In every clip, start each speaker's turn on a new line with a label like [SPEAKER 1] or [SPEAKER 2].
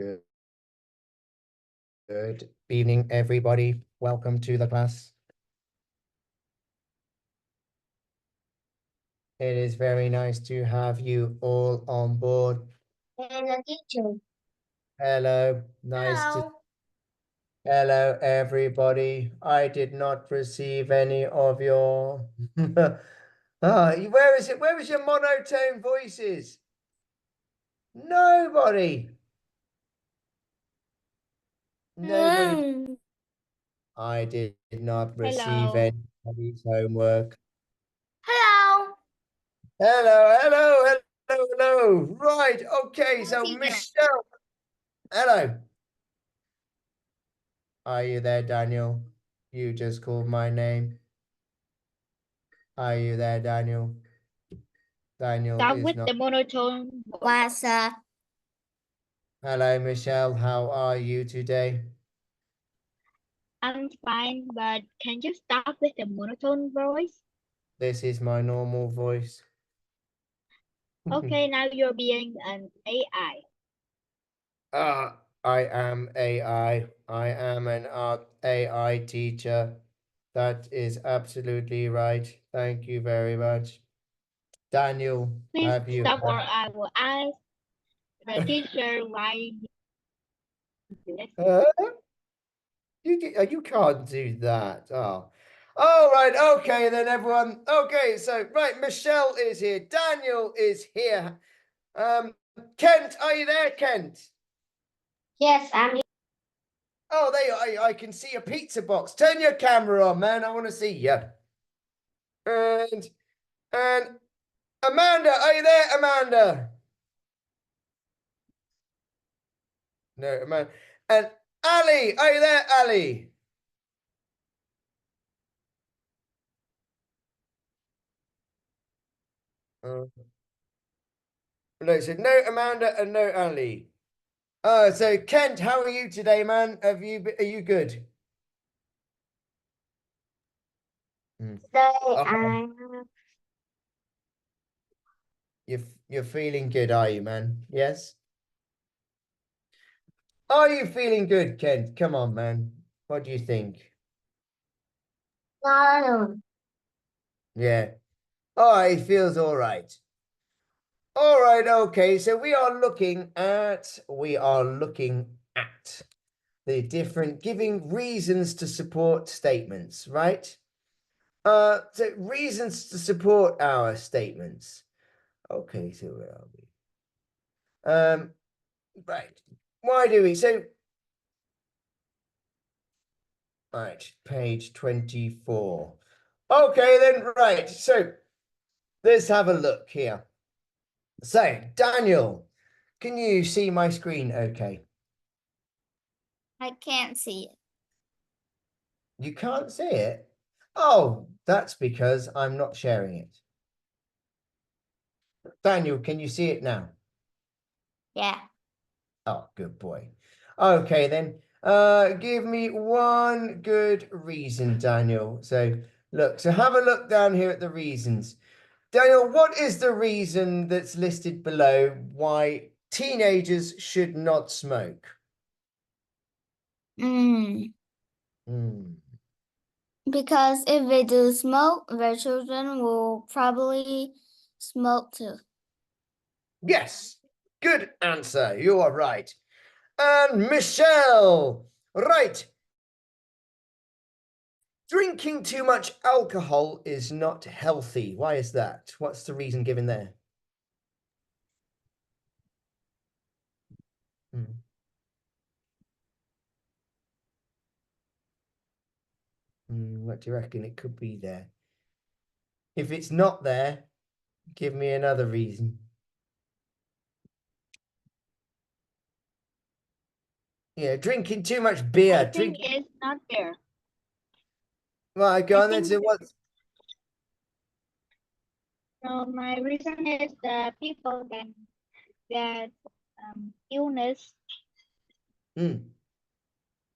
[SPEAKER 1] Good. Good evening, everybody. Welcome to the class. It is very nice to have you all on board.
[SPEAKER 2] Hello, teacher.
[SPEAKER 1] Hello. Hello, everybody. I did not receive any of your... where is it? Where is your monotone voices? Nobody. Nobody. I did not receive anybody's homework.
[SPEAKER 2] Hello.
[SPEAKER 1] Hello. Right, okay, so Michelle. Hello. Are you there, Daniel? You just called my name. Are you there, Daniel? Daniel
[SPEAKER 3] Start
[SPEAKER 1] is
[SPEAKER 3] with
[SPEAKER 1] not.
[SPEAKER 3] the monotone.
[SPEAKER 2] What's up?
[SPEAKER 1] Hello, Michelle. How are you today?
[SPEAKER 3] I'm fine, but can you start with the monotone voice?
[SPEAKER 1] This is my normal voice.
[SPEAKER 3] Okay, now you're being an AI.
[SPEAKER 1] I am AI. I am an AI teacher. That is absolutely right. Thank you very much. Daniel,
[SPEAKER 3] Please
[SPEAKER 1] have you
[SPEAKER 3] stop or I will ask the teacher why you do it.
[SPEAKER 1] You can't do that. Oh. All right. Okay, then, everyone. Okay, so, right, Michelle is here. Daniel is here. Kent, are you there, Kent?
[SPEAKER 2] Yes, I'm here.
[SPEAKER 1] Oh, there you are. I can see a pizza box. Turn your camera on, man. I want to see you. And Amanda, are you there, Amanda? No, Amanda. And Ali, are you there, Ali? No, so no Amanda and no Ali. So Kent, how are you today, man? Are you good?
[SPEAKER 2] Today
[SPEAKER 1] Okay. You're feeling good, are you, man? Yes? Are you feeling good, Kent? Come on, man. What do you think?
[SPEAKER 2] No.
[SPEAKER 1] Yeah. Oh, it feels all right. All right, okay. So we are looking at the different giving reasons to support statements, right? So reasons to support our statements. Okay, so where are we? Right. Why do we? So, right, page 24. Okay, then, right. So, let's have a look here. So, Daniel, can you see my screen okay?
[SPEAKER 2] I can't see it.
[SPEAKER 1] You can't see it? Oh, that's because I'm not sharing it. Daniel, can you see it now?
[SPEAKER 2] Yeah.
[SPEAKER 1] Oh, good boy. Okay, then. Give me one good reason, Daniel. So, look, so have a look down here at the reasons. Daniel, what is the reason that's listed below why teenagers should not smoke?
[SPEAKER 2] Because if they do smoke, their children will probably smoke too.
[SPEAKER 1] Yes, good answer. You are right. And Michelle, right. Drinking too much alcohol is not healthy. Why is that? What's the reason given there? What do you reckon it could be there? If it's not there, give me another reason. Yeah, drinking too much beer.
[SPEAKER 3] I think it's not there.
[SPEAKER 1] Right, go on then. So what's...
[SPEAKER 3] So my reason is that people can get illness.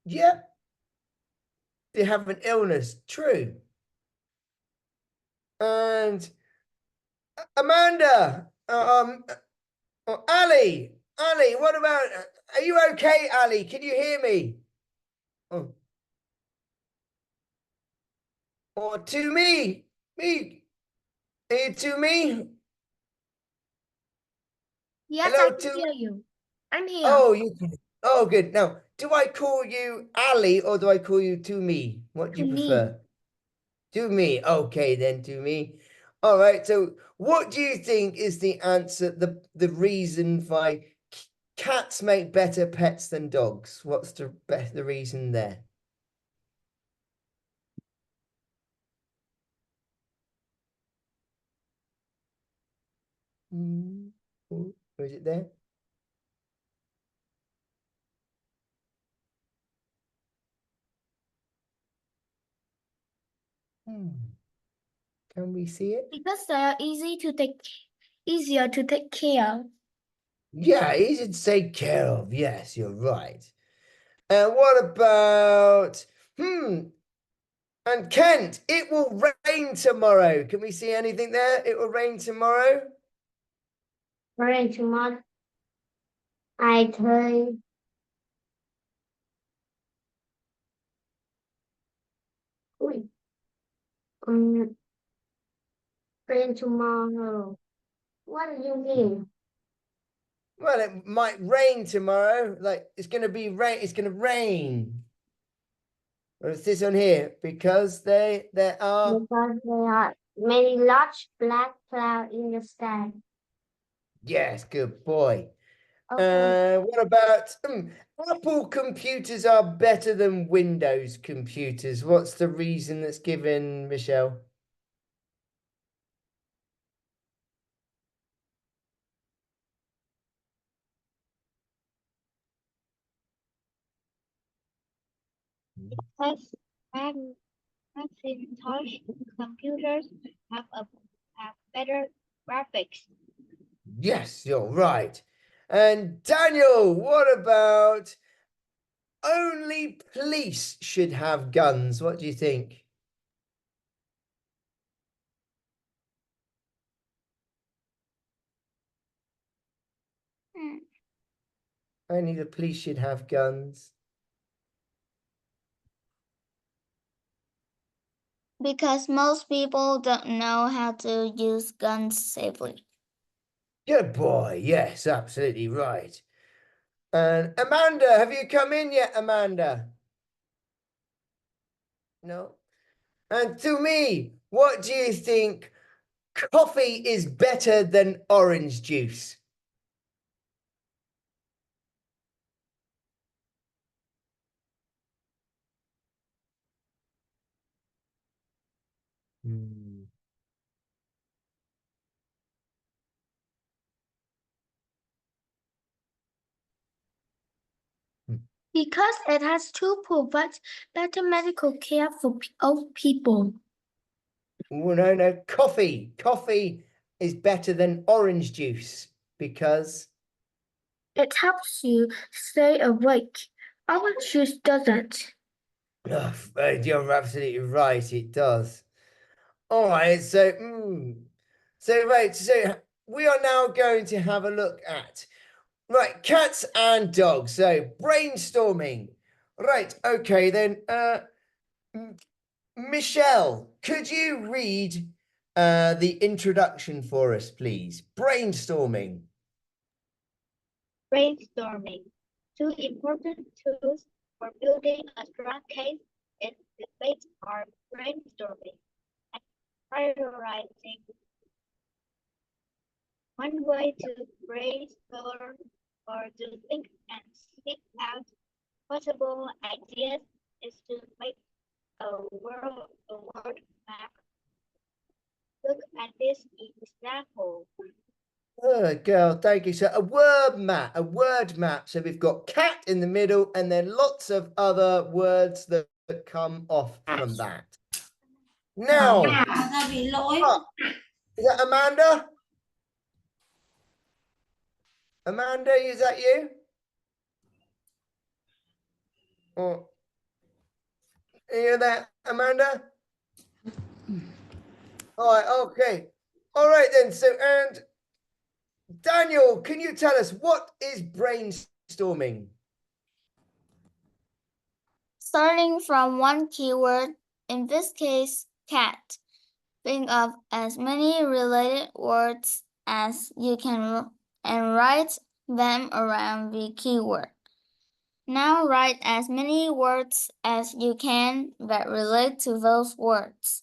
[SPEAKER 1] Yeah. They have an illness. True. And Amanda, Ali, Ali, what about, are you okay, Ali? Can you hear me? Oh. Or to me? Me? Are you to me?
[SPEAKER 2] Yes,
[SPEAKER 1] Hello,
[SPEAKER 2] I can hear you. I'm here.
[SPEAKER 1] Oh, you can. Oh, good. Now, do I call you Ali or do I call you to me? What do you
[SPEAKER 2] To me.
[SPEAKER 1] prefer? To me. Okay, then to me. All right. So, what do you think is the answer? The reason why cats make better pets than dogs? What's the reason there? Oh, is it there? Can we see it?
[SPEAKER 2] Because they are easier to take care of.
[SPEAKER 1] Yeah, easy to take care of. Yes, you're right. And what about and Kent, it will rain tomorrow. Can we see anything there? It will rain tomorrow.
[SPEAKER 2] Rain tomorrow. I thấy Ui. Rain tomorrow. What do you mean?
[SPEAKER 1] Well, it might rain tomorrow. Like it's gonna be rain. It's gonna rain. Or is this on here? Because there are.
[SPEAKER 2] Because there are many large black clouds in the sky.
[SPEAKER 1] Yes, good boy.
[SPEAKER 2] Okay.
[SPEAKER 1] What about Apple computers are better than Windows computers? What's the reason that's given, Michelle?
[SPEAKER 3] Because Macintosh computers have better graphics.
[SPEAKER 1] Yes, you're right. And Daniel, what about only police should have guns? What do you think? Only the police should have guns.
[SPEAKER 2] Because most people don't know how to use guns safely.
[SPEAKER 1] Good boy. Yes, absolutely right. And Amanda, have you come in yet, Amanda? No. And to me, what do you think coffee is better than orange juice?
[SPEAKER 2] Because it has to provide better medical care for old people.
[SPEAKER 1] Oh, no. Coffee. Coffee is better than orange juice because.
[SPEAKER 2] It helps you stay awake. Orange juice doesn't.
[SPEAKER 1] Oh, you're absolutely right. It does. All right. So, right. So we are now going to have a look at cats and dogs. So brainstorming. Right. Okay. Then, Michelle, could you read the introduction for us, please? Brainstorming.
[SPEAKER 3] Brainstorming. Two important tools for building a strong case in debate are brainstorming and prioritizing. One way to brainstorm or to think and seek out possible ideas is to make a word map. Look at this example.
[SPEAKER 1] Oh, girl, thank you. So a word map. So we've got cat in the middle and then lots of other words that come off from that. Now, is that Amanda? Amanda, is that you? Or are you there, Amanda? All right, okay. All right then. So, and Daniel, can you tell us what is brainstorming?
[SPEAKER 2] Starting from one keyword, in this case, cat. Think of as many related words as you can and write them around the keyword. Now write as many words as you can that relate to those words.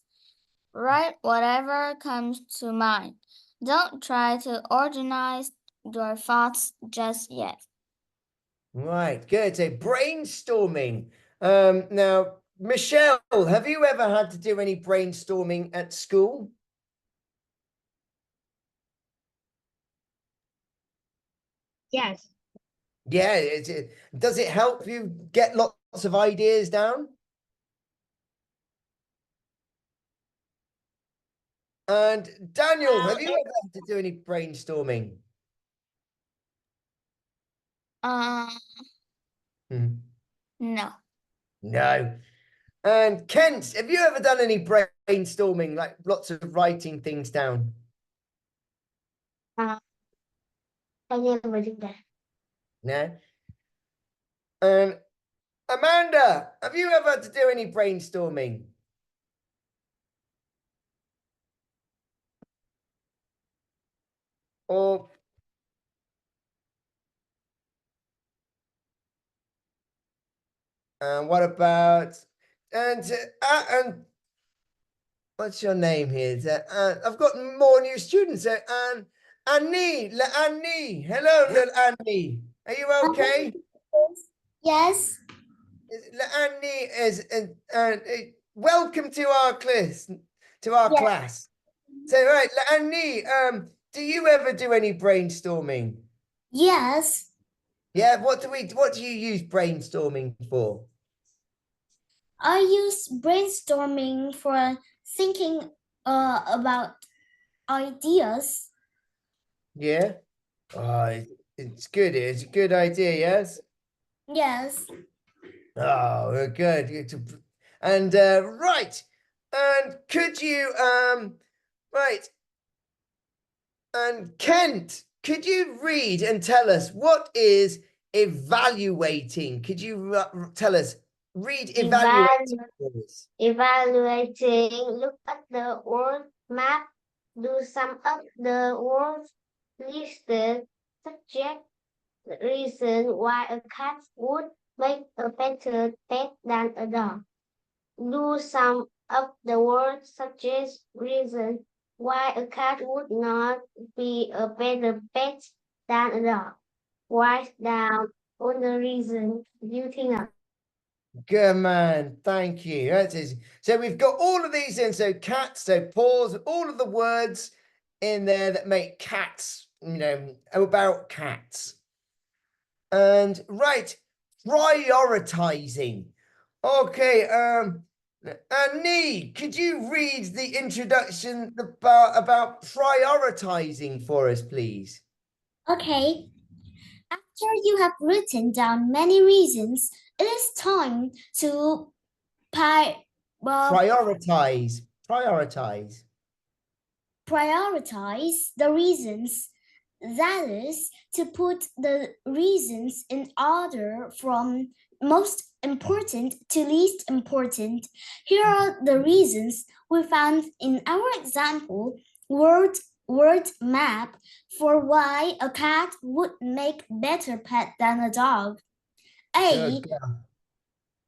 [SPEAKER 2] Write whatever comes to mind. Don't try to organize your thoughts just yet.
[SPEAKER 1] Right, good. So brainstorming. Now, Michelle, have you ever had to do any brainstorming at school?
[SPEAKER 3] Yes.
[SPEAKER 1] Yeah, does it help you get lots of ideas down? And Daniel, have you ever had to do any brainstorming?
[SPEAKER 2] No.
[SPEAKER 1] No. And Kent, have you ever done any brainstorming, like lots of writing things down?
[SPEAKER 3] I never did that.
[SPEAKER 1] No. And Amanda, have you ever had to do any brainstorming? Or what about and what's your name here? I've got more new students. Annie, Annie. Hello, little Annie. Are you okay?
[SPEAKER 2] Yes.
[SPEAKER 1] Annie is welcome to our class. Class. So right, Annie. Do you ever do any brainstorming?
[SPEAKER 2] Yes.
[SPEAKER 1] Yeah. What do you use brainstorming for?
[SPEAKER 2] I use brainstorming for thinking about ideas.
[SPEAKER 1] Yeah. Oh, it's good. It's a good idea. Yes.
[SPEAKER 2] Yes.
[SPEAKER 1] Oh, good. And right. And could you right. And Kent, could you read and tell us what is evaluating? Could you tell us? Read evaluating.
[SPEAKER 3] Evaluating, look at the word map, do sum up the words, list the subject, reason why a cat would make a better pet than a dog. Do sum up the words, suggest reason why a cat would not be a better pet than a dog. Write down all the reasons you think of.
[SPEAKER 1] Good man, thank you. That is so we've got all of these in. So cats, so pause, all of the words in there that make cats, about cats. And right, prioritizing. Okay, Annie, could you read the introduction about prioritizing for us, please?
[SPEAKER 2] Okay. After you have written down many reasons, it is time to
[SPEAKER 1] Prioritize.
[SPEAKER 2] prioritize the reasons. That is, to put the reasons in order from most important to least important. Here are the reasons we found in our example word map for why a cat would make better pet than a dog. A.
[SPEAKER 1] Good girl.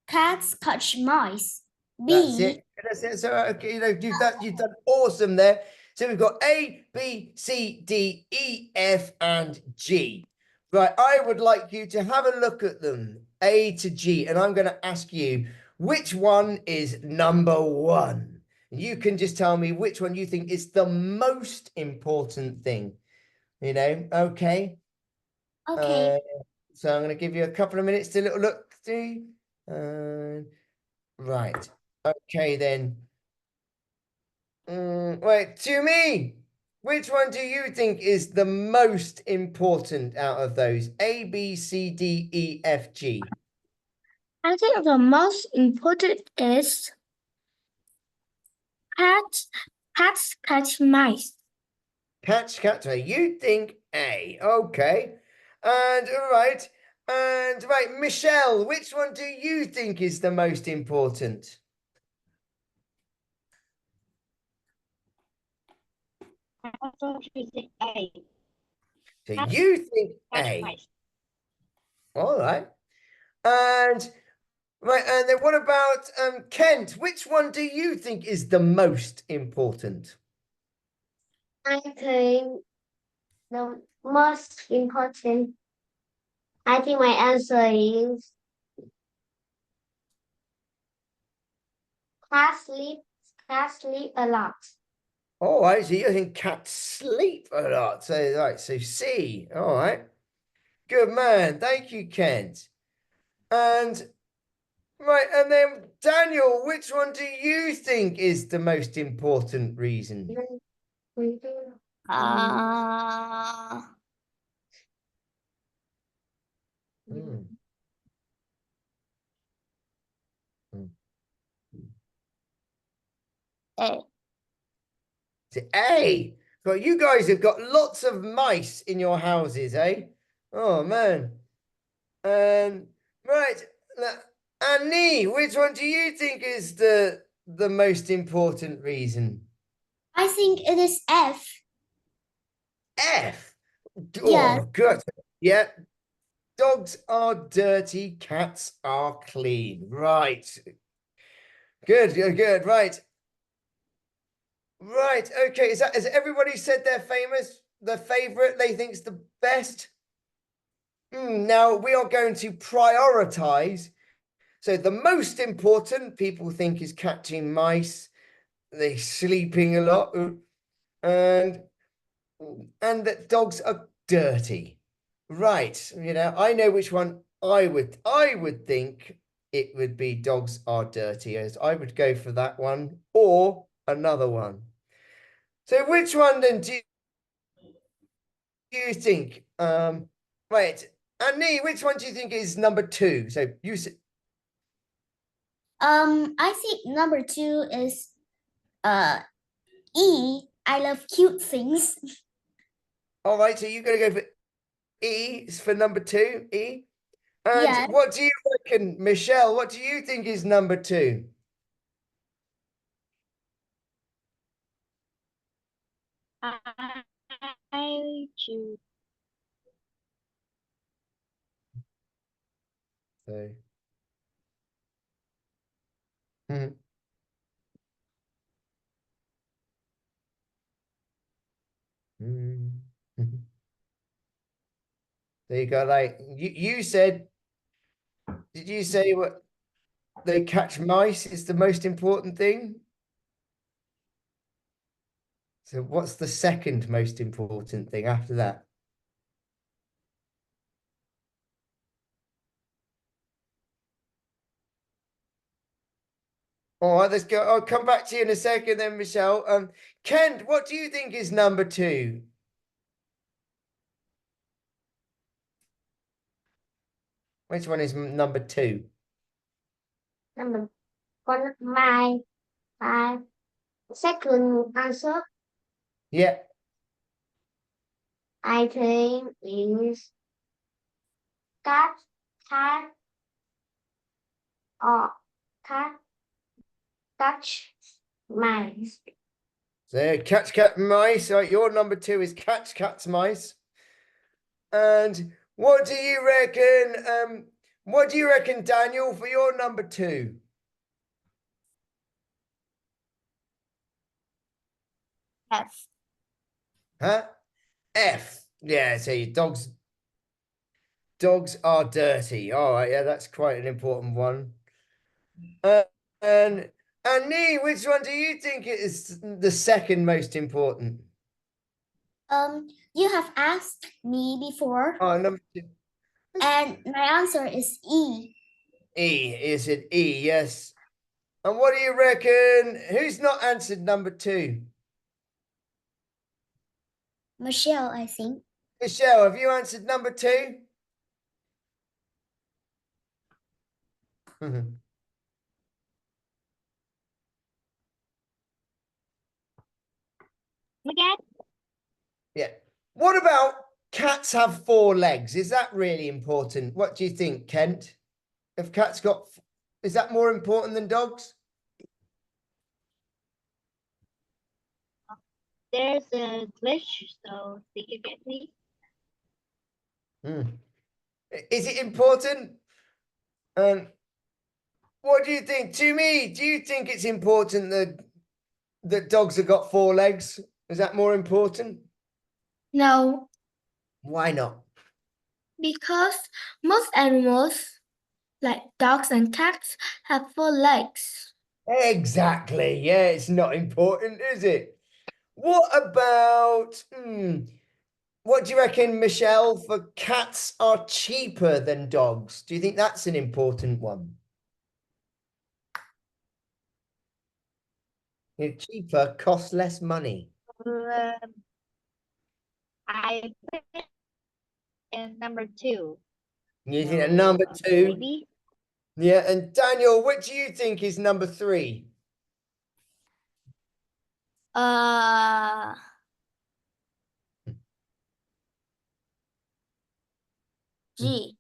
[SPEAKER 2] Cats catch mice.
[SPEAKER 1] That's
[SPEAKER 2] B.
[SPEAKER 1] it. That's it. So okay, you've done awesome there. So we've got A, B, C, D, E, F, and G. Right, I would like you to have a look at them, A to G, and I'm going to ask you which one is number one. You can just tell me which one you think is the most important thing. Okay.
[SPEAKER 2] Okay.
[SPEAKER 1] So I'm going to give you a couple of minutes to little look through. Right. Okay then. Wait, to me, which one do you think is the most important out of those? A, B, C, D, E, F, G.
[SPEAKER 3] I think the most important is cats catch mice.
[SPEAKER 1] Catch, cat. You think A. Okay. And all right. And right, Michelle, which one do you think is the most important?
[SPEAKER 3] I also choose A.
[SPEAKER 1] So
[SPEAKER 3] Catch,
[SPEAKER 1] you think
[SPEAKER 3] catch
[SPEAKER 1] A.
[SPEAKER 3] mice.
[SPEAKER 1] All right. And right, and then what about Kent? Which one do you think is the most important?
[SPEAKER 3] I think the most important. I think my answer is cat sleep a lot.
[SPEAKER 1] All right, so you think cats sleep a lot. So right, so C. All right. Good man. Thank you, Kent. And right, and then Daniel, which one do you think is the most important reason?
[SPEAKER 2] Uh,
[SPEAKER 1] Hmm.
[SPEAKER 2] A.
[SPEAKER 1] So A. Well, you guys have got lots of mice in your houses, eh? Oh man. Right. Annie, which one do you think is the most important reason?
[SPEAKER 2] I think it is F.
[SPEAKER 1] F.
[SPEAKER 2] Yes.
[SPEAKER 1] Oh, good. Yeah. Dogs are dirty, cats are clean. Right. Good, good, good. Right. Right. Okay. Has everybody said their favorite they think's the best? Now we are going to prioritize. So the most important people think is catching mice. They're sleeping a lot, and that dogs are dirty. Right. I know which one I would think it would be dogs are dirty, as I would go for that one or another one. So which one then do you think? Right. Annie, which one do you think is number 2? So you said,
[SPEAKER 2] I think number 2 is E. I love cute things.
[SPEAKER 1] all right, so you're gonna go for E for number 2, E. And
[SPEAKER 2] Yes.
[SPEAKER 1] what do you reckon, Michelle? What do you think is number 2?
[SPEAKER 3] I choose.
[SPEAKER 1] So, hmm. Hmm. There you go. Like you said, did you say what they catch mice is the most important thing? So what's the second most important thing after that? All right, let's go. I'll come back to you in a second then, Michelle. Kent, what do you think is number 2? Which one is number 2?
[SPEAKER 3] Number one, my second answer,
[SPEAKER 1] Yeah.
[SPEAKER 3] I think is cat, cat, or cat, touch mice.
[SPEAKER 1] So catch cat mice. Right, your number 2 is catch cat's mice. And what do you reckon? What do you reckon, Daniel, for your number 2?
[SPEAKER 2] F.
[SPEAKER 1] Huh? F. Yeah, so your dogs are dirty. All right, yeah, that's quite an important one. And Nee, which one do you think is the second most important?
[SPEAKER 2] You have asked me before,
[SPEAKER 1] Oh, number 2.
[SPEAKER 2] and my answer is E.
[SPEAKER 1] E. Is it E? Yes. And what do you reckon? Who's not answered number 2?
[SPEAKER 2] Michelle, I think.
[SPEAKER 1] Michelle, have you answered number 2?
[SPEAKER 3] My cat.
[SPEAKER 1] Yeah. What about cats have 4 legs? Is that really important? What do you think, Kent? If cats got, is that more important than dogs?
[SPEAKER 3] There's a glitch, so they can get me.
[SPEAKER 1] Is it important? What do you think? To me, do you think it's important that dogs have got 4 legs? Is that more important?
[SPEAKER 2] No,
[SPEAKER 1] Why not?
[SPEAKER 2] because most animals, like dogs and cats, have 4 legs.
[SPEAKER 1] Exactly. Yeah, it's not important, is it? What about, what do you reckon, Michelle, for cats are cheaper than dogs? Do you think that's an important one? Cheaper costs less money.
[SPEAKER 3] I put it in number 2.
[SPEAKER 1] You think that number 2?
[SPEAKER 3] Maybe.
[SPEAKER 1] Yeah, and Daniel, what do you think is number 3?
[SPEAKER 2] G.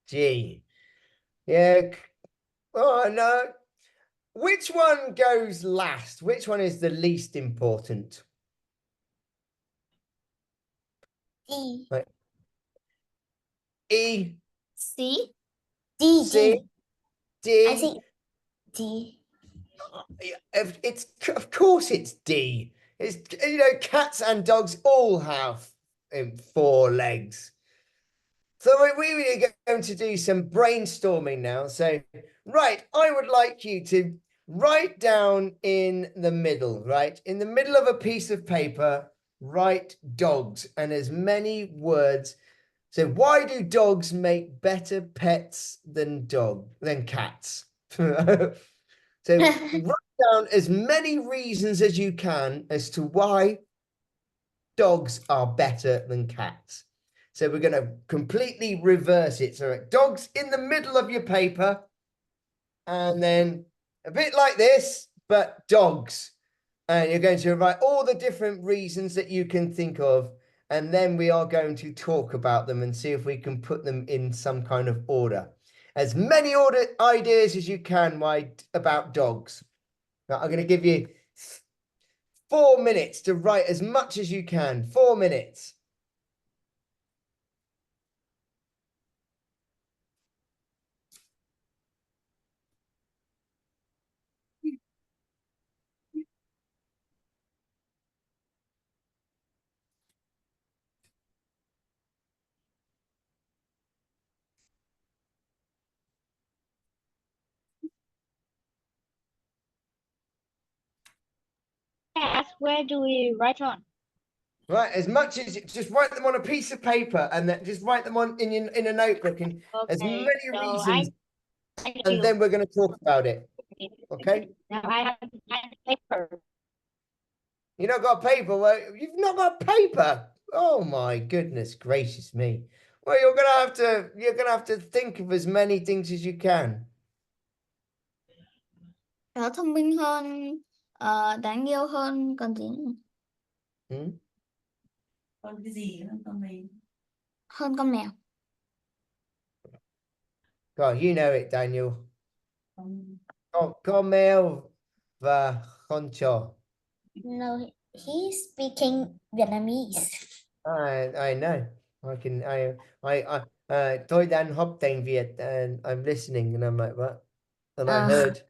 [SPEAKER 1] G. Yeah. Oh, no. Which one goes last? Which one is the least important?
[SPEAKER 2] E.
[SPEAKER 1] Right. E,
[SPEAKER 2] C.
[SPEAKER 1] C, D.
[SPEAKER 2] I think D.
[SPEAKER 1] It's of course it's D. It's, you know, cats and dogs all have 4 legs. So we are going to do some brainstorming now. So, right, I would like you to write down in the middle, right? In the middle of a piece of paper, write dogs and as many words. So why do dogs make better pets than cats? So write down as many reasons as you can as to why dogs are better than cats. So we're going to completely reverse it. So dogs in the middle of your paper, and then a bit like this, but dogs. And you're going to write all the different reasons that you can think of. And then we are going to talk about them and see if we can put them in some kind of order. As many ideas as you can about dogs. Now, I'm going to give you 4 minutes to write as much as you can. 4 minutes.
[SPEAKER 3] Ask, where do we write on?
[SPEAKER 1] Right, as much as just write them on a piece of paper and then just write them on in a notebook and as many
[SPEAKER 3] so
[SPEAKER 1] reasons,
[SPEAKER 3] I
[SPEAKER 1] and then we're going to talk about it. Okay?
[SPEAKER 3] Now I have to find paper.
[SPEAKER 1] You not got paper? Well, you've not got paper. Oh my goodness gracious me. Well, you're gonna have to think of as many things as you can.
[SPEAKER 2] Nó thông minh hơn, đáng yêu hơn, còn gì nữa?
[SPEAKER 4] Còn cái gì hơn con mình?
[SPEAKER 2] Hơn con mèo.
[SPEAKER 1] God, you know it, Daniel. Con mèo và con chó.
[SPEAKER 2] No, he's speaking Vietnamese.
[SPEAKER 1] I know. Tôi đang học tiếng Việt and I'm listening and I'm like, what? And I heard.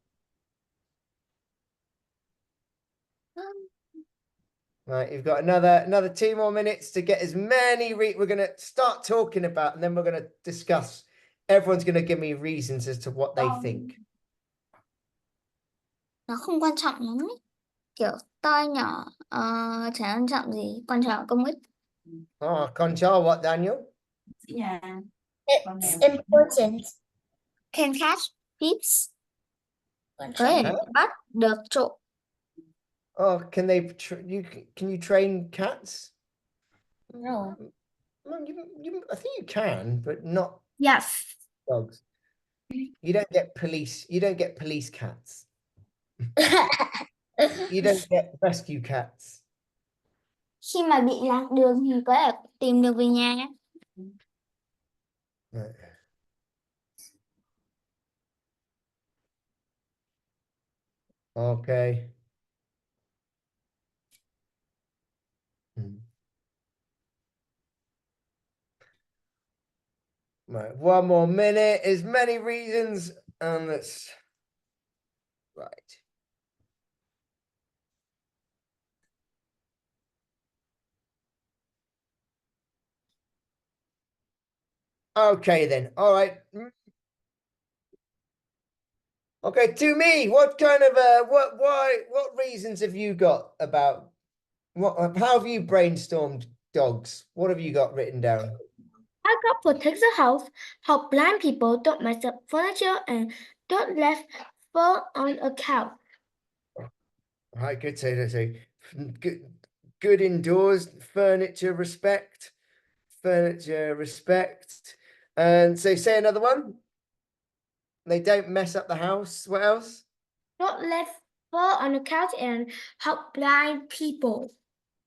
[SPEAKER 1] Right, you've got another 2 more minutes to get as many we're going to start talking about, and then we're going to discuss. Everyone's going to give me reasons as to what they think.
[SPEAKER 2] Nó không quan trọng lắm ấy. Kiểu to nhỏ, chả quan trọng gì, quan trọng công ích.
[SPEAKER 1] Oh, Conchal, what, Daniel?
[SPEAKER 4] Yeah.
[SPEAKER 2] It's important. Can catch peeps. Có thể bắt được trộm.
[SPEAKER 1] Oh, can you train cats?
[SPEAKER 2] No.
[SPEAKER 1] Well, I think you can, but not
[SPEAKER 2] Yes.
[SPEAKER 1] dogs. You don't get police cats. You don't get rescue cats.
[SPEAKER 2] Khi mà bị lạc đường thì có thể tìm được về nhà.
[SPEAKER 1] Right. Okay. Right, one more minute. As many reasons, and let's right. Okay, then. All right. Okay, to me, what kind of what reasons have you got about how have you brainstormed dogs? What have you got written down?
[SPEAKER 5] I got protect the house, help blind people, don't mess up furniture, and don't left fur on a couch.
[SPEAKER 1] Right, good. So good indoors, furniture respect, and so say another one. They don't mess up the house. What else?
[SPEAKER 5] Don't left fur on the couch and help blind people.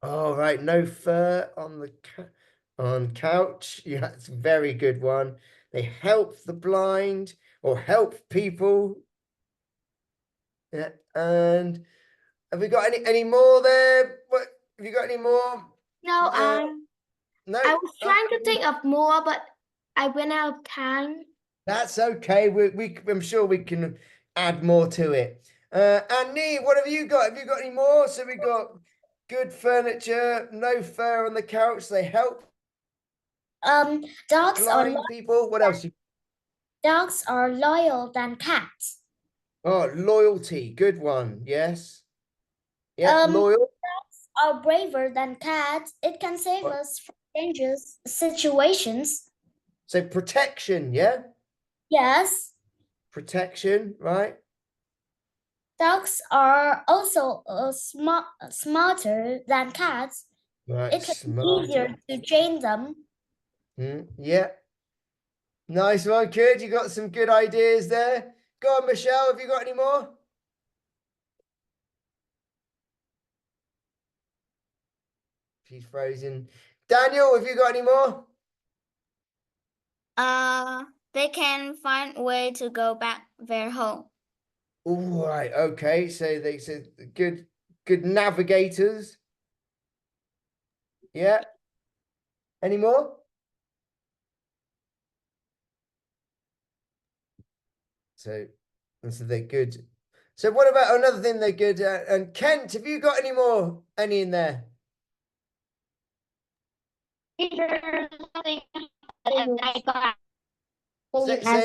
[SPEAKER 1] All right, no fur on the on couch. Yeah, that's a very good one. They help the blind or help people. Yeah, and have we got any more there? What have you got any more?
[SPEAKER 5] No,
[SPEAKER 1] No,
[SPEAKER 5] I was trying to think of more, but I ran out of time.
[SPEAKER 1] that's okay. I'm sure we can add more to it. Annie, what have you got? Have you got any more? So we got good furniture, no fur on the couch. They help
[SPEAKER 5] Dogs
[SPEAKER 1] blind people. What else?
[SPEAKER 5] dogs are loyal than cats.
[SPEAKER 1] Oh, loyalty. Good one. Yes. Yeah, loyal.
[SPEAKER 5] Dogs are braver than cats. It can save us from dangerous situations.
[SPEAKER 1] So protection, yeah?
[SPEAKER 5] Yes.
[SPEAKER 1] Protection, right?
[SPEAKER 5] Dogs are also smarter than cats.
[SPEAKER 1] Right,
[SPEAKER 5] It can be
[SPEAKER 1] smart.
[SPEAKER 5] easier to train them.
[SPEAKER 1] Yeah. Nice one, kid. You got some good ideas there. Go on, Michelle. Have you got any more? She's frozen. Daniel, have you got any more?
[SPEAKER 2] They can find a way to go back their home.
[SPEAKER 1] All right. Okay. So they said good navigators. Yeah. Any more? So they're good. So what about another thing they're good at? And Kent, have you got any in there? Say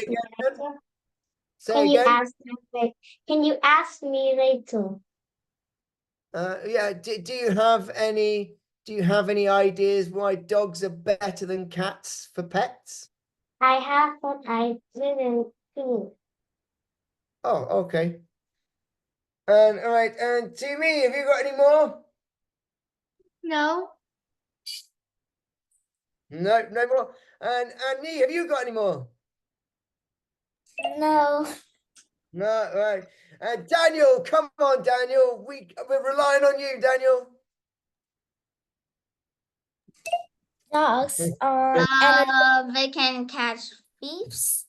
[SPEAKER 1] again. Say again.
[SPEAKER 3] Can you ask me later?
[SPEAKER 1] Yeah. Do you have any ideas why dogs are better than cats for pets?
[SPEAKER 3] I have, but I didn't think.
[SPEAKER 1] Oh, okay. And all right. And Timmy, have you got any more?
[SPEAKER 5] No.
[SPEAKER 1] No, no more. And Annie, have you got any more?
[SPEAKER 2] No.
[SPEAKER 1] No, all right. And Daniel, come on, Daniel. We're relying on you, Daniel.
[SPEAKER 5] Dogs are
[SPEAKER 2] They can catch thieves.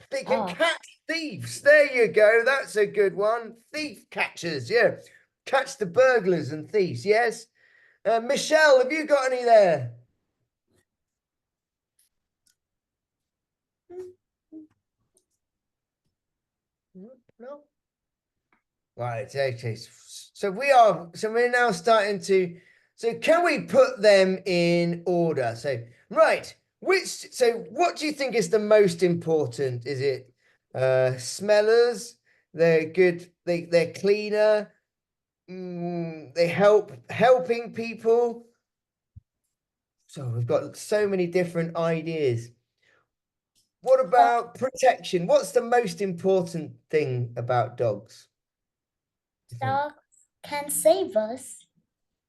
[SPEAKER 1] They can catch thieves. There you go. That's a good one. Thief catchers. Yeah. Catch the burglars and thieves. Yes. Michelle, have you got any there? No. Right. Okay. So we're now starting to. So can we put them in order? So right. So what do you think is the most important? Is it smellers? They're good. They're cleaner. They helping people. So we've got so many different ideas. What about protection? What's the most important thing about dogs?
[SPEAKER 5] Dogs can save us.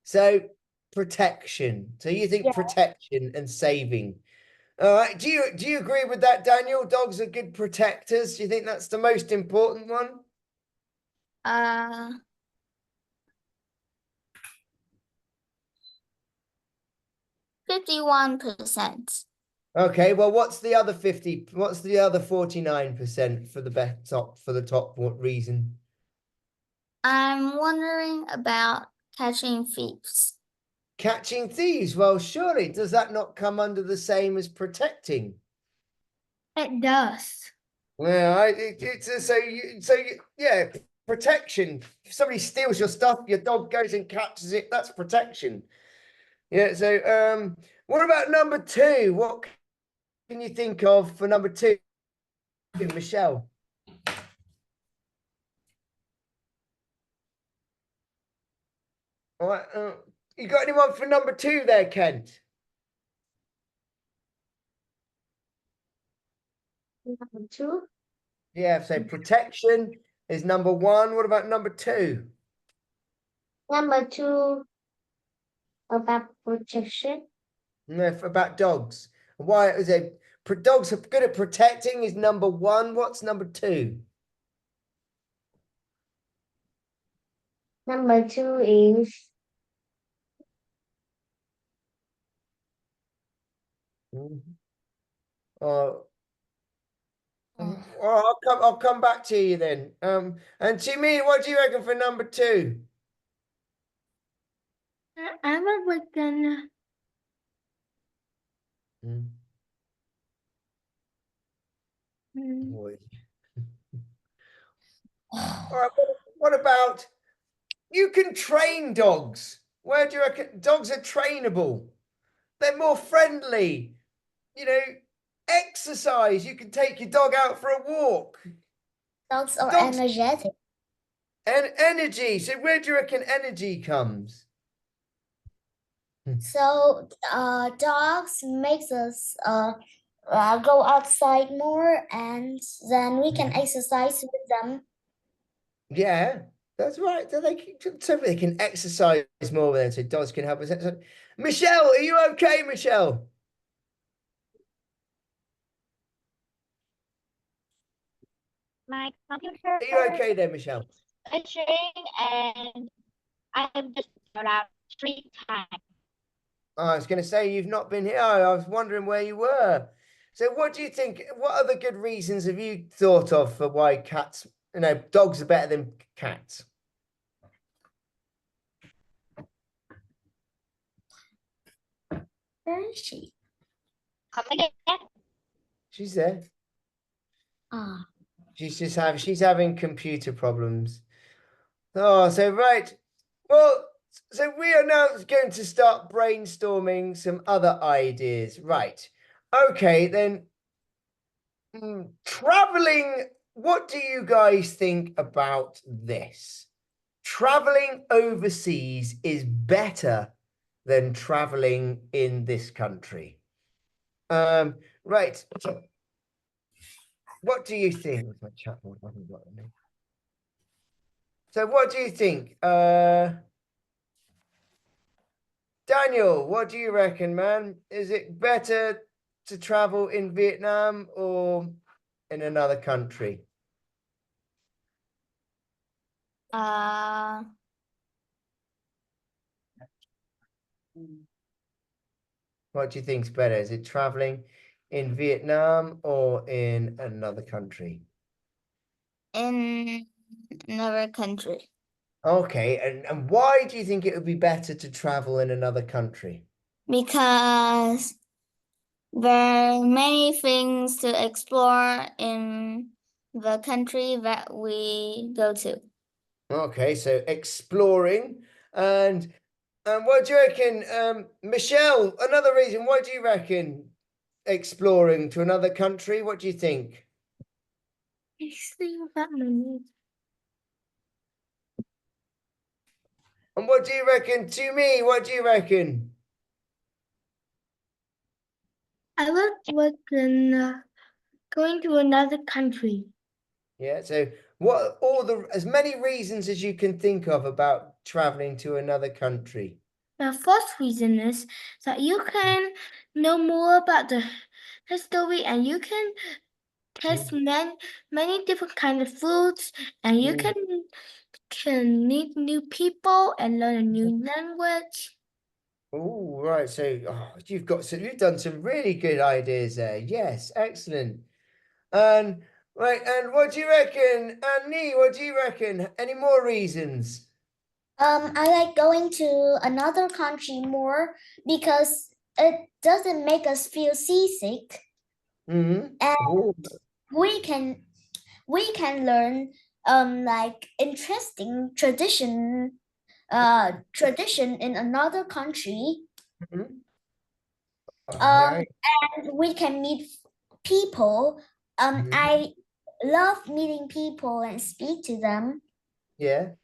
[SPEAKER 1] So protection. So you think protection and saving. All right. Do you agree with that, Daniel? Dogs are good protectors. Do you think that's the most important one?
[SPEAKER 2] 51%.
[SPEAKER 1] Okay, well, what's the other 50? What's the other 49% for the top reason?
[SPEAKER 2] I'm wondering about catching thieves.
[SPEAKER 1] Catching thieves. Well, surely does that not come under the same as protecting?
[SPEAKER 5] It does.
[SPEAKER 1] Well, yeah, protection. If somebody steals your stuff, your dog goes and catches it. That's protection. Yeah. So, what about number two? What can you think of for number two, Michelle? All right. You got anyone for number two there, Kent?
[SPEAKER 3] Number 2.
[SPEAKER 1] Yeah. So protection is number one. What about number two?
[SPEAKER 3] Number 2, about protection.
[SPEAKER 1] No, about dogs. Why is it? Dogs are good at protecting is number one. What's number two?
[SPEAKER 3] Number 2 is
[SPEAKER 1] Oh, I'll come back to you then. And Jimmy, what do you reckon for number two?
[SPEAKER 5] I would reckon
[SPEAKER 1] Boy. All right, what about you can train dogs? Where do you reckon dogs are trainable? They're more friendly. You know, exercise. You can take your dog out for a walk.
[SPEAKER 2] Dogs are
[SPEAKER 1] Dogs-
[SPEAKER 2] energetic.
[SPEAKER 1] And energy. So where do you reckon energy comes?
[SPEAKER 2] So dogs makes us go outside more, and then we can exercise with them.
[SPEAKER 1] Yeah, that's right. So they can exercise more then, so dogs can help us exercise. Michelle, are you okay, Michelle?
[SPEAKER 3] my computer
[SPEAKER 1] Are you okay there, Michelle?
[SPEAKER 3] glitching, and I'm just around 3 times.
[SPEAKER 1] I was going to say you've not been here. I was wondering where you were. So what do you think? What other good reasons have you thought of for why dogs are better than cats?
[SPEAKER 2] Where is she?
[SPEAKER 3] Come again?
[SPEAKER 1] She's there.
[SPEAKER 2] Ah.
[SPEAKER 1] She's having computer problems. Oh, so right. Well, so we are now going to start brainstorming some other ideas. Right. Okay, then. Traveling, what do you guys think about this? Traveling overseas is better than traveling in this country. Right. What do you think? My chat board hasn't got any. So what do you think? Daniel, what do you reckon, man? Is it better to travel in Vietnam or in another country? What do you think's better? Is it traveling in Vietnam or in another country?
[SPEAKER 2] In another country.
[SPEAKER 1] Okay, and why do you think it would be better to travel in another country?
[SPEAKER 2] Because there are many things to explore in the country that we go to.
[SPEAKER 1] Okay, so exploring and what do you reckon, Michelle? Another reason. Why do you reckon exploring to another country? What do you think?
[SPEAKER 5] I think about money.
[SPEAKER 1] And what do you reckon? To me, what do you reckon?
[SPEAKER 5] I would reckon going to another country.
[SPEAKER 1] Yeah, so as many reasons as you can think of about traveling to another country.
[SPEAKER 5] The first reason is that you can know more about the history, and you can taste many different kinds of foods, and you can meet new people and learn a new language.
[SPEAKER 1] Oh, right. So you've done some really good ideas there. Yes, excellent. And right, and what do you reckon? Annie, what do you reckon? Any more reasons?
[SPEAKER 5] I like going to another country more because it doesn't make us feel seasick,
[SPEAKER 1] Mm-hmm.
[SPEAKER 5] and
[SPEAKER 1] Oh,
[SPEAKER 5] we can learn like interesting tradition in another country.
[SPEAKER 1] mhm.
[SPEAKER 5] Um,
[SPEAKER 1] Right.
[SPEAKER 5] and we can meet people.
[SPEAKER 1] Mhm.
[SPEAKER 5] I love meeting people and speak to them.
[SPEAKER 1] Yeah.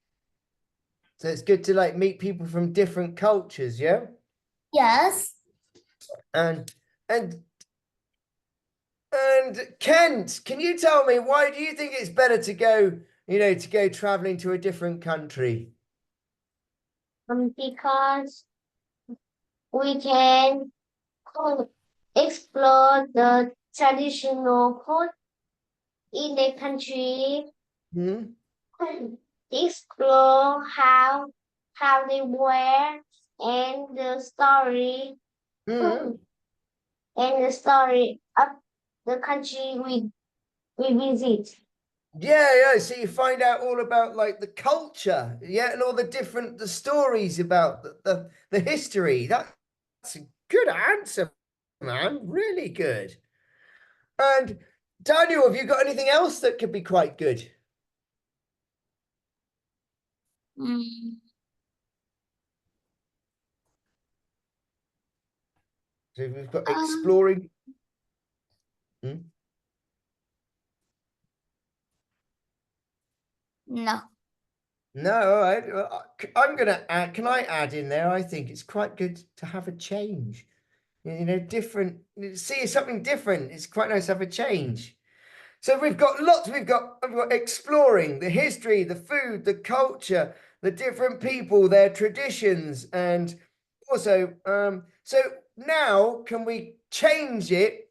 [SPEAKER 1] So it's good to like meet people from different cultures, yeah?
[SPEAKER 5] Yes.
[SPEAKER 1] And and Kent, can you tell me why do you think it's better to go, to go traveling to a different country?
[SPEAKER 3] Because we can explore the traditional food in the country,
[SPEAKER 1] Hmm?
[SPEAKER 3] explore how they wear and the story
[SPEAKER 1] Hmm?
[SPEAKER 3] and the story of the country we visit.
[SPEAKER 1] Yeah. So you find out all about like the culture, yeah, and all the stories about the history. That's a good answer, man. Really good. And Daniel, have you got anything else that could be quite good?
[SPEAKER 2] Mm.
[SPEAKER 1] So we've got
[SPEAKER 2] Um,
[SPEAKER 1] exploring. Hmm?
[SPEAKER 2] no.
[SPEAKER 1] No, all right. Well, I'm gonna add. Can I add in there? I think it's quite good to have a change. Different. See something different. It's quite nice to have a change. So we've got lots. We've got exploring the history, the food, the culture, the different people, their traditions, and also. So now, can we change it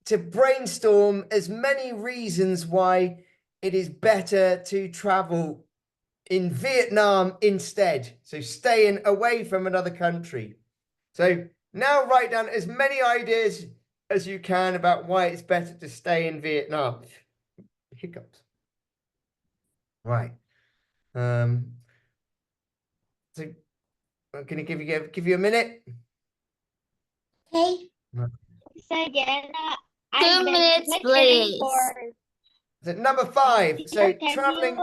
[SPEAKER 1] to brainstorm as many reasons why it is better to travel in Vietnam instead? So staying away from another country. So now write down as many ideas as you can about why it's better to stay in Vietnam. Hiccups. Right. So I'm gonna give you a minute.
[SPEAKER 5] Okay.
[SPEAKER 3] So again,
[SPEAKER 2] 2 minutes, please.
[SPEAKER 1] So number 5. So
[SPEAKER 3] teacher, can
[SPEAKER 1] traveling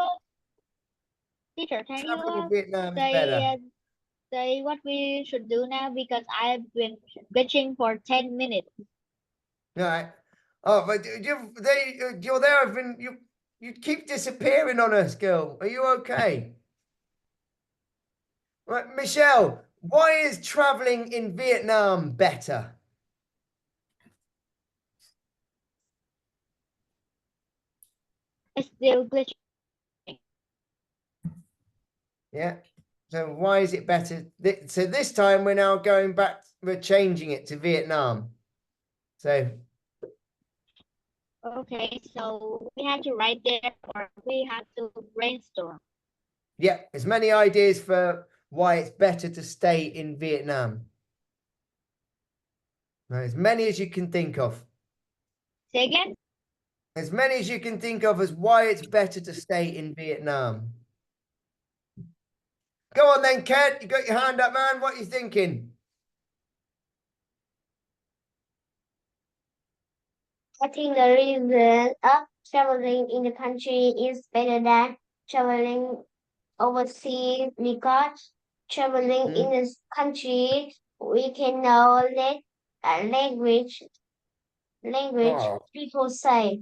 [SPEAKER 1] in
[SPEAKER 3] you
[SPEAKER 1] Vietnam is
[SPEAKER 3] say
[SPEAKER 1] better.
[SPEAKER 3] say what we should do now because I've been bitching for 10 minutes.
[SPEAKER 1] All right. Oh, but you're there. You keep disappearing on us, girl. Are you okay? Right, Michelle, why is traveling in Vietnam better?
[SPEAKER 3] It's still glitching.
[SPEAKER 1] Yeah. So why is it better? So this time we're now going back, we're changing it to Vietnam. So
[SPEAKER 3] Okay, so we have to write there or we have to brainstorm.
[SPEAKER 1] yeah, as many ideas for why it's better to stay in Vietnam. Now, as many as you can think of.
[SPEAKER 3] Say again?
[SPEAKER 1] As many as you can think of as why it's better to stay in Vietnam. Go on then, Kent. You got your hand up, man. What are you thinking?
[SPEAKER 3] I think the reason of traveling in the country is better than traveling overseas because traveling in this country we can know language
[SPEAKER 1] Oh,
[SPEAKER 3] people say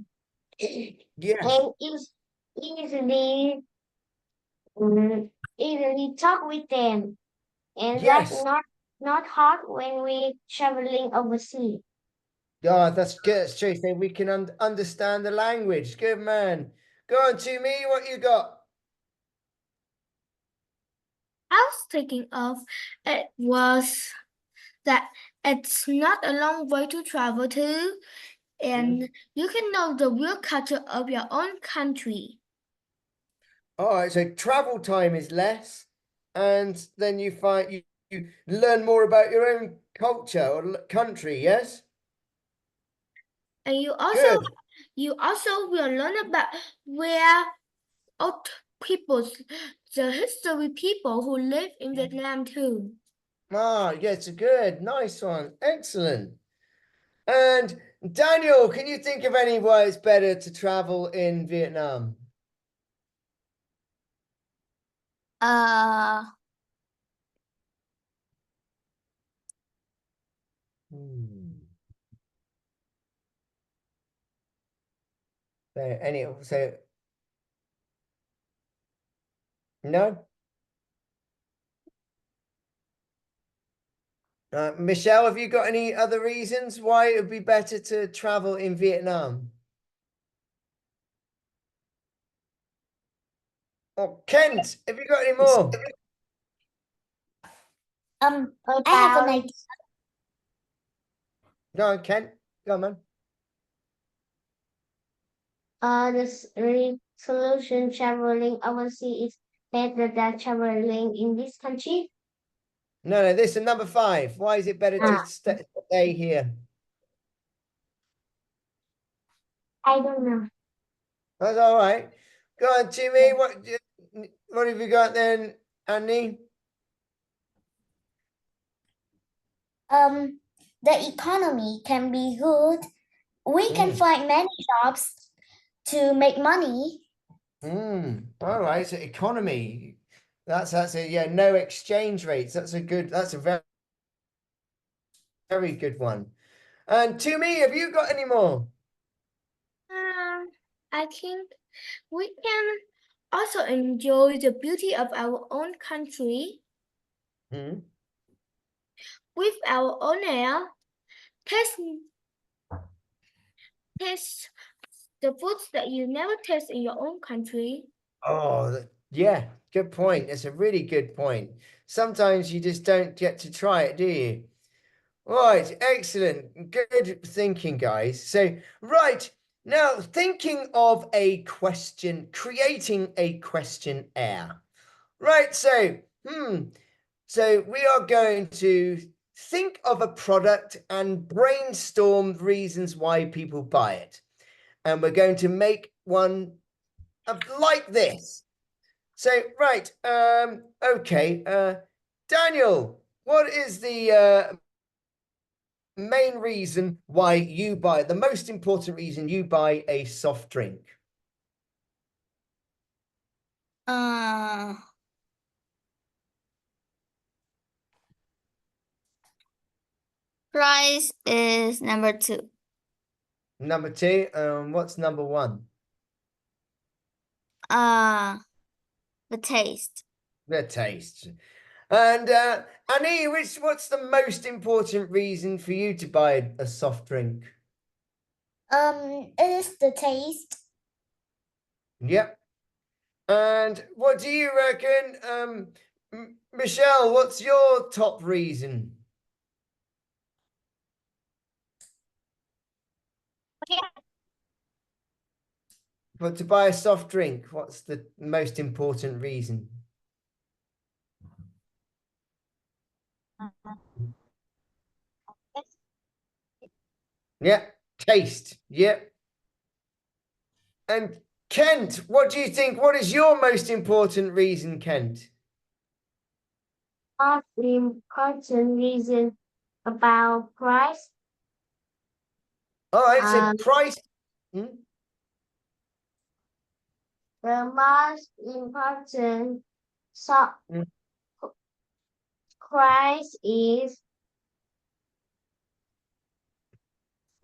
[SPEAKER 1] yes.
[SPEAKER 3] and easily easily talk with them and that's
[SPEAKER 1] Yes.
[SPEAKER 3] not hard when we traveling overseas.
[SPEAKER 1] Oh, that's good. It's true. So we can understand the language. Good man. Go on to me. What you got?
[SPEAKER 5] I was thinking of it was that it's not a long way to travel to, and you can know the real culture of your own country.
[SPEAKER 1] All right. So travel time is less, and then you find learn more about your own culture or country, yes?
[SPEAKER 5] And you
[SPEAKER 1] Good.
[SPEAKER 5] also will learn about where old peoples, the history people who live in Vietnam too.
[SPEAKER 1] Ah, yes, good. Nice one. Excellent. And Daniel, can you think of any why it's better to travel in Vietnam? So no? Michelle, have you got any other reasons why it would be better to travel in Vietnam? Or Kent, have you got any more?
[SPEAKER 5] I have an
[SPEAKER 3] About
[SPEAKER 5] idea.
[SPEAKER 1] No, Kent, go on, man.
[SPEAKER 3] the solution traveling overseas is better than traveling in this country.
[SPEAKER 1] No, this is number 5. Why is it better to stay here?
[SPEAKER 3] I don't know.
[SPEAKER 1] That's all right. Go on, Timmy. What have you got then, Annie?
[SPEAKER 5] The economy can be good. We can find many jobs to make money.
[SPEAKER 1] All right. So economy. That's it. Yeah, no exchange rates. That's a very, very good one. And Timmy, have you got any more?
[SPEAKER 5] I think we can also enjoy the beauty of our own country with our own air. Taste the foods that you never taste in your own country.
[SPEAKER 1] Oh, yeah, good point. That's a really good point. Sometimes you just don't get to try it, do you? Right, excellent. Good thinking, guys. So, right, now thinking of a question, creating a questionnaire. Right, so we are going to think of a product and brainstorm reasons why people buy it. And we're going to make one like this. So, right, okay, Daniel, what is the main reason why you buy, the most important reason you buy a soft drink?
[SPEAKER 2] Price is number 2.
[SPEAKER 1] Number 2, what's number 1?
[SPEAKER 2] The taste.
[SPEAKER 1] The taste. And Annie, what's the most important reason for you to buy a soft drink?
[SPEAKER 5] It is the taste.
[SPEAKER 1] Yep. And what do you reckon? Michelle, what's your top reason? But to buy a soft drink, what's the most important reason? Yeah, taste. Yeah. And Kent, what do you think? What is your most important reason, Kent?
[SPEAKER 3] Most important reason about price.
[SPEAKER 1] All right, so price.
[SPEAKER 3] The most important price is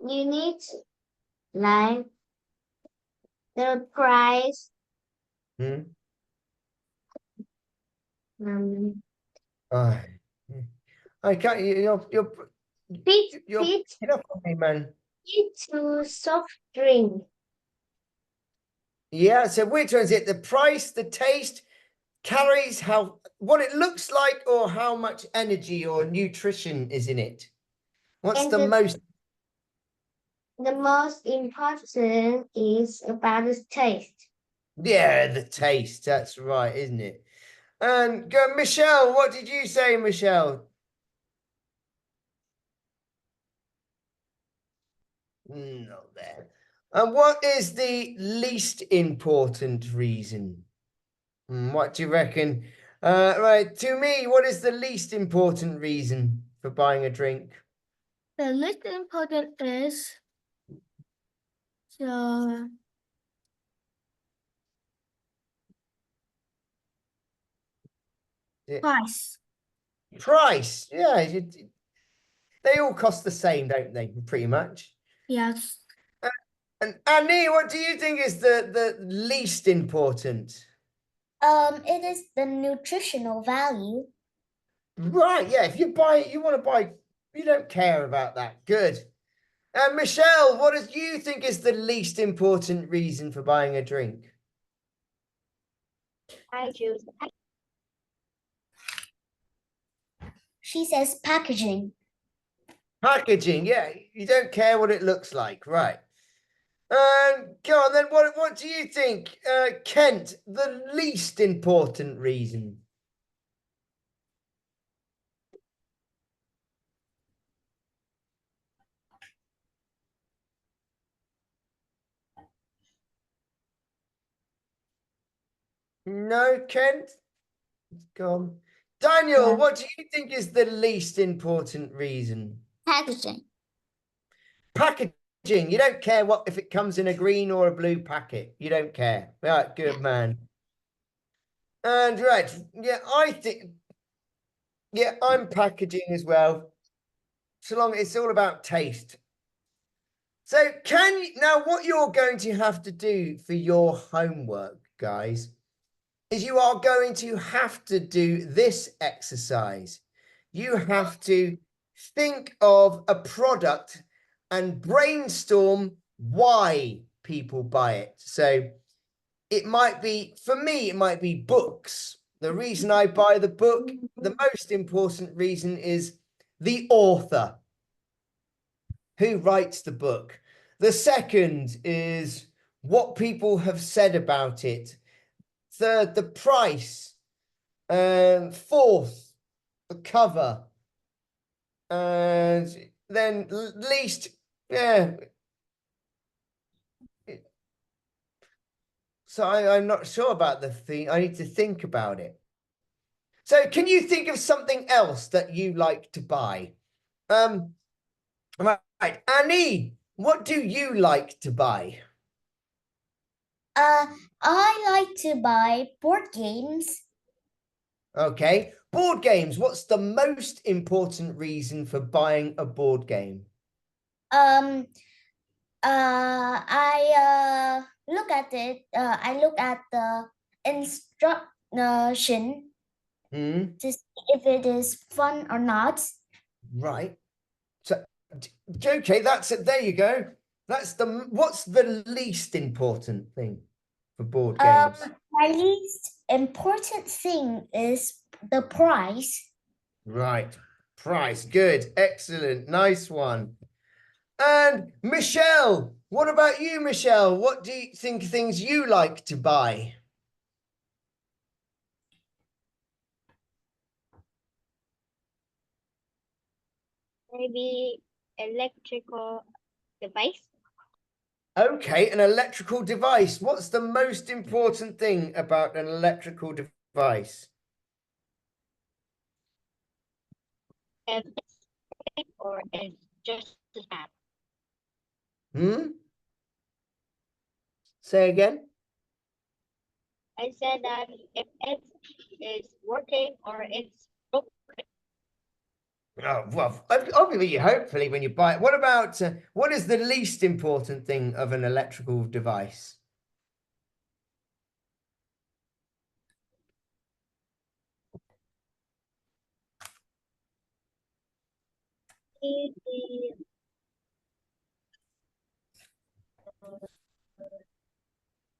[SPEAKER 3] you need like the price.
[SPEAKER 1] I can't. You're
[SPEAKER 3] Fit
[SPEAKER 1] enough on me, man.
[SPEAKER 3] to soft drink.
[SPEAKER 1] Yeah. So which one is it? The price, the taste, calories, what it looks like, or how much energy or nutrition is in it? What's
[SPEAKER 3] And
[SPEAKER 1] the most?
[SPEAKER 3] The most important is about the taste.
[SPEAKER 1] Yeah, the taste. That's right, isn't it? And go, Michelle, what did you say, Michelle? Not there. And what is the least important reason? What do you reckon? Right, to me, what is the least important reason for buying a drink?
[SPEAKER 5] The least important is the
[SPEAKER 1] Yeah.
[SPEAKER 5] price.
[SPEAKER 1] Price. Yeah, they all cost the same, don't they? Pretty much.
[SPEAKER 5] Yes.
[SPEAKER 1] And Annie, what do you think is the least important?
[SPEAKER 2] It is the nutritional value.
[SPEAKER 1] Right, yeah. If you buy it, you want to buy, you don't care about that. Good. And Michelle, what do you think is the least important reason for buying a drink?
[SPEAKER 3] I choose
[SPEAKER 2] She says packaging.
[SPEAKER 1] Packaging, yeah. You don't care what it looks like, right? Go on then. What do you think, Kent? The least important reason? No, Kent. Go on. Daniel,
[SPEAKER 2] Yeah.
[SPEAKER 1] what do you think is the least important reason?
[SPEAKER 2] Packaging.
[SPEAKER 1] Packaging. You don't care what if it comes in a green or a blue packet. You don't care. Right, good man. And right, yeah, I think, yeah, I'm packaging as well. So long it's all about taste. So can you now what you're going to have to do for your homework, guys, is you are going to have to do this exercise. You have to think of a product and brainstorm why people buy it. So it might be, for me, it might be books. The reason I buy the book, the most important reason is the author. Who writes the book? The second is what people have said about it. Third, the price. Fourth, the cover. And then least, yeah. So I'm not sure about the thing. I need to think about it. So can you think of something else that you like to buy? Right, Annie, what do you like to buy?
[SPEAKER 2] I like to buy board games.
[SPEAKER 1] Okay, board games. What's the most important reason for buying a board game?
[SPEAKER 2] I look at it. I look at the instruction to see if it is fun or not.
[SPEAKER 1] Right. So, okay, that's it. There you go. That's what's the least important thing for board games?
[SPEAKER 2] My least important thing is the price.
[SPEAKER 1] Right. Price. Good. Excellent. Nice one. And Michelle, what about you, Michelle? What do you think things you like to buy?
[SPEAKER 3] maybe electrical device.
[SPEAKER 1] Okay, an electrical device. What's the most important thing about an electrical device?
[SPEAKER 3] If it's or it's just a tap.
[SPEAKER 1] Say again?
[SPEAKER 3] I said that if it is working or it's broken.
[SPEAKER 1] Oh, well, obviously, hopefully when you buy it. What about, what is the least important thing of an electrical device?
[SPEAKER 3] The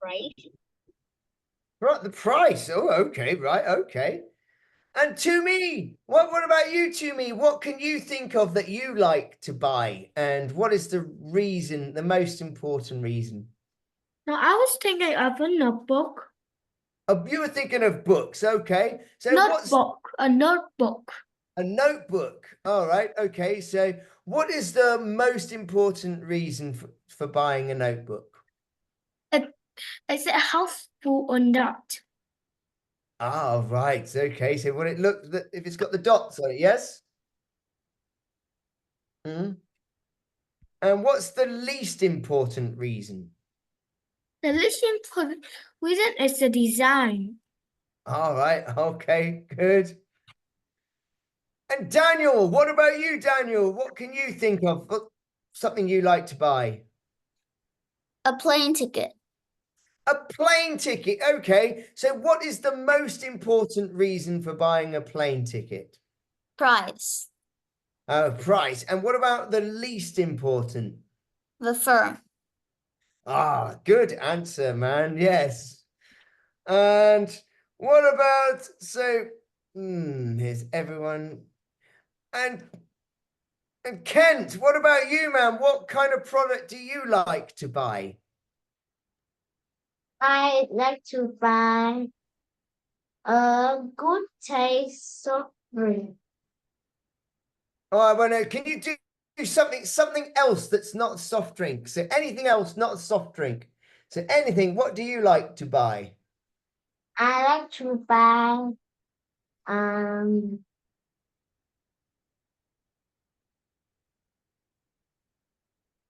[SPEAKER 3] price.
[SPEAKER 1] Right, the price. Oh, okay, right, okay. And to me, what about you, to me? What can you think of that you like to buy? And what is the reason, the most important reason?
[SPEAKER 5] Now I was thinking of a notebook.
[SPEAKER 1] Oh, you were thinking of books. Okay. So what's
[SPEAKER 5] Notebook, a notebook.
[SPEAKER 1] a notebook? All right. Okay. So what is the most important reason for buying a notebook?
[SPEAKER 5] Is it helpful or not?
[SPEAKER 1] Ah, right. Okay. So when it looks, if it's got the dots on it, yes? Mm. And what's the least important reason?
[SPEAKER 5] The least important reason is the design.
[SPEAKER 1] All right. Okay. Good. And Daniel, what about you, Daniel? What can you think of? Something you like to buy?
[SPEAKER 2] A plane ticket.
[SPEAKER 1] A plane ticket. Okay. So what is the most important reason for buying a plane ticket?
[SPEAKER 2] Price.
[SPEAKER 1] Price. And what about the least important?
[SPEAKER 2] The firm.
[SPEAKER 1] Ah, good answer, man. Yes. And what about, here's everyone. And Kent, what about you, man? What kind of product do you like to buy?
[SPEAKER 3] I like to buy a good taste soft drink.
[SPEAKER 1] Oh, I want to. Can you do something else that's not soft drink? So anything else, not a soft drink. So anything. What do you like to buy?
[SPEAKER 3] I like to buy um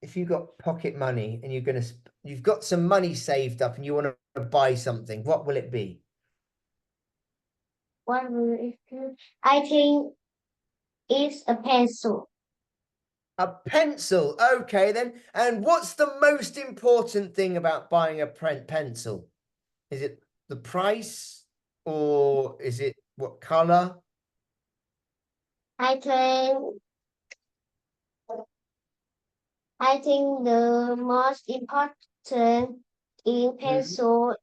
[SPEAKER 1] If you've got pocket money and you've got some money saved up and you want to buy something, what will it be?
[SPEAKER 3] what will it be? I think it's a pencil.
[SPEAKER 1] A pencil. Okay, then. And what's the most important thing about buying a pencil? Is it the price or is it what color?
[SPEAKER 3] I think the most important in pencil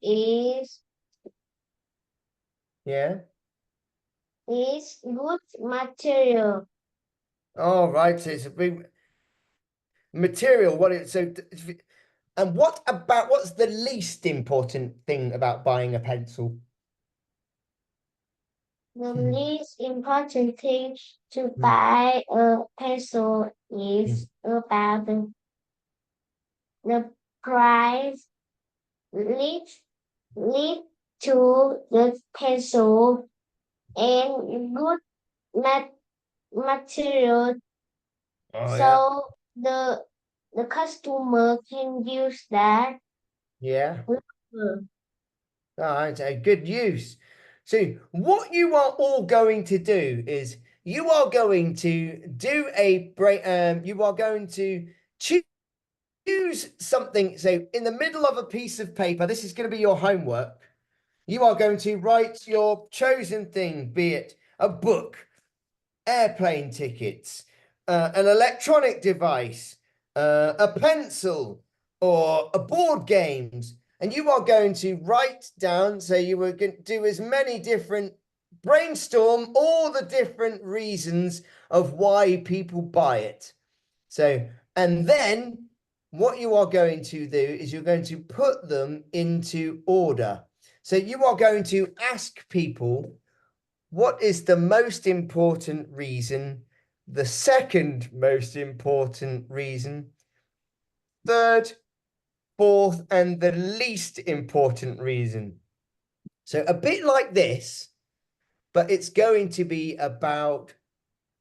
[SPEAKER 1] Yeah.
[SPEAKER 3] is good material.
[SPEAKER 1] All right. So it's a big material. And what's the least important thing about buying a pencil?
[SPEAKER 3] The least important thing to buy a pencil is about the price. Lead to the pencil and good material,
[SPEAKER 1] Oh yeah.
[SPEAKER 3] so the customer can use that.
[SPEAKER 1] Yeah. All right. So good use. So what you are all going to do is you are going to do a break. You are going to choose something. So in the middle of a piece of paper, this is going to be your homework. You are going to write your chosen thing, be it a book, airplane tickets, an electronic device, a pencil, or a board games. And you are going to write down, so you were going to do as many different, brainstorm all the different reasons of why people buy it. So, and then what you are going to do is you're going to put them into order. So you are going to ask people, what is the most important reason? The second most important reason, third, fourth, and the least important reason. So a bit like this, but it's going to be about,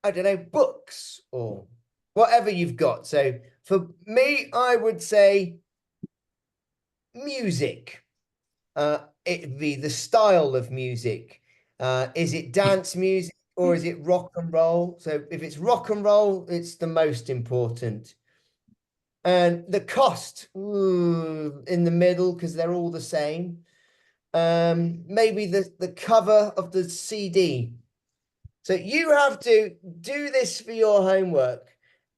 [SPEAKER 1] I don't know, books or whatever you've got. So for me, I would say music. It'd be the style of music. Is it dance music or is it rock and roll? So if it's rock and roll, it's the most important. And the cost, in the middle, because they're all the same. Maybe the cover of the CD. So you have to do this for your homework,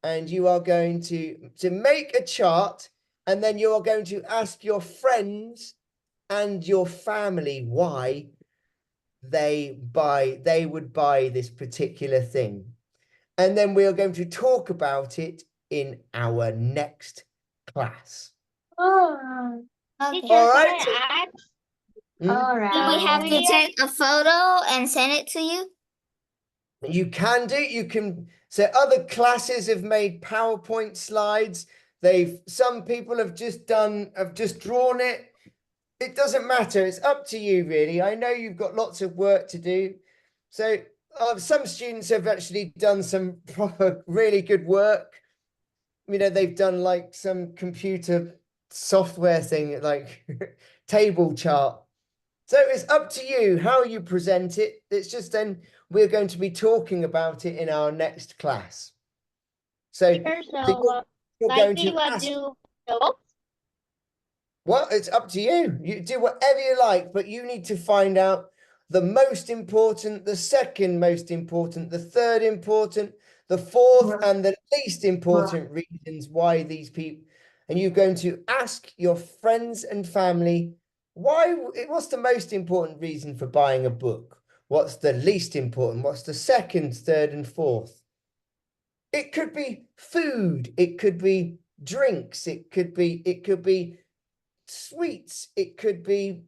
[SPEAKER 1] and you are going to make a chart, and then you are going to ask your friends and your family why they would buy this particular thing. And then we are going to talk about it in our next class.
[SPEAKER 3] Oh,
[SPEAKER 2] Okay.
[SPEAKER 3] teacher,
[SPEAKER 1] All
[SPEAKER 3] can
[SPEAKER 1] right.
[SPEAKER 3] I ask?
[SPEAKER 1] Hmm?
[SPEAKER 3] All
[SPEAKER 2] Do
[SPEAKER 3] right.
[SPEAKER 2] we have to take a photo and send it to you?
[SPEAKER 1] You can do, you can, so other classes have made PowerPoint slides. Some people have just drawn it. It doesn't matter. It's up to you, really. I know you've got lots of work to do. So some students have actually done some proper, really good work. You know, they've done like some computer software thing, like table chart. So it's up to you how you present it. It's just then we're going to be talking about it in our next class. So, you're going to ask. Well, it's up to you. You do whatever you like, but you need to find out the most important, the second most important, the third important, the fourth and the least important reasons why these people, and you're going to ask your friends and family, what's the most important reason for buying a book? What's the least important? What's the second, third, and fourth? It could be food, it could be drinks, it could be sweets, it could be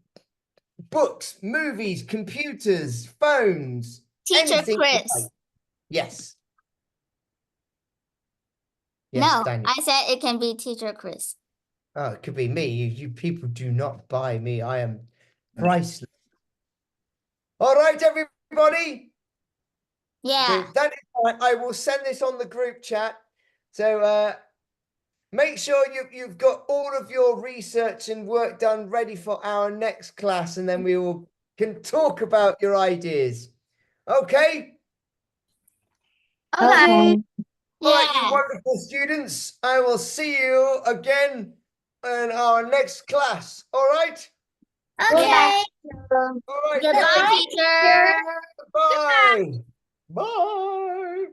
[SPEAKER 1] books, movies, computers, phones,
[SPEAKER 2] Teacher
[SPEAKER 1] anything you
[SPEAKER 2] Chris.
[SPEAKER 1] like. Yes.
[SPEAKER 2] No,
[SPEAKER 1] Daniel.
[SPEAKER 2] I said it can be Teacher Chris.
[SPEAKER 1] Oh, it could be me. You people do not buy me. I am priceless. All right, everybody.
[SPEAKER 2] Yeah.
[SPEAKER 1] So that is fine. I will send this on the group chat. So make sure you've got all of your research and work done ready for our next class, and then we all can talk about your ideas. Okay?
[SPEAKER 5] Okay.
[SPEAKER 1] All right, you
[SPEAKER 2] Yeah.
[SPEAKER 1] wonderful students. I will see you again in our next class. All right?
[SPEAKER 2] Okay.
[SPEAKER 1] All right.
[SPEAKER 2] Goodbye, teacher.
[SPEAKER 1] Bye. Bye.